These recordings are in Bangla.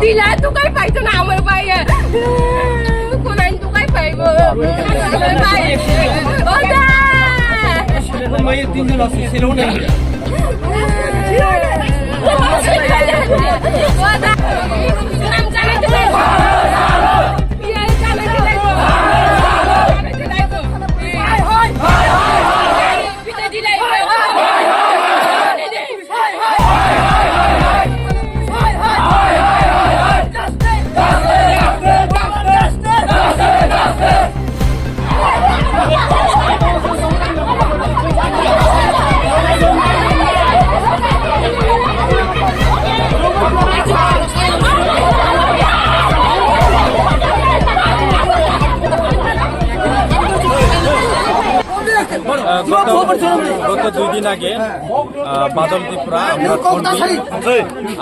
দিলা তো কাই পাইতো না আমার ভাই কোন আইন তো কাই পাইব ভাই ওটা ভাই তিনজন আছে ছিল না ওটা নাম জানে তো বিয়ে জানে তো পিতা দিলাই গত 2 দিন আগে বাদল ত্রিপুরা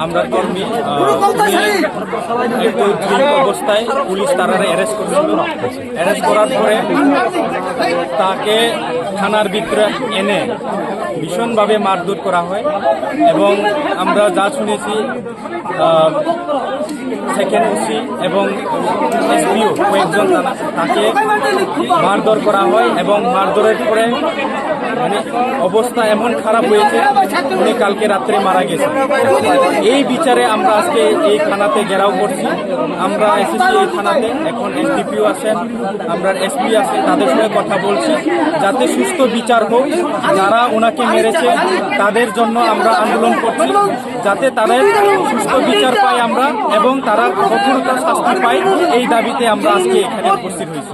আমরা কর্মী একটু ড্রিঙ্ক অবস্থায় পুলিশ তারা অ্যারেস্ট করেছিল। অ্যারেস্ট করার পরে তাকে থানার ভিতরে এনে ভীষণভাবে মারধর করা হয় এবং আমরা যা শুনেছি সেকেন্ড ওসি এবং এসপিও কয়েকজন তাকে মারধর করা হয় এবং মারধরের পরে মানে অবস্থা এমন খারাপ হয়েছে উনি কালকে রাত্রে মারা গেছে। এই বিচারে আমরা আজকে এই থানাতে ঘেরাও করছি। আমরা এসেছি এই থানাতে, এখন এসডিপিও আছেন, আমরা এসপি আছে, তাদের সঙ্গে কথা বলছি যাতে সুস্থ বিচার হোক। যারা ওনাকে মেরেছে তাদের জন্য আমরা আন্দোলন করছি যাতে তাদের সুস্থ বিচার পাই আমরা এবং তারা কঠোরতার শাস্তি পাই। এই দাবিতে আমরা আজকে এখানে উপস্থিত হয়েছি।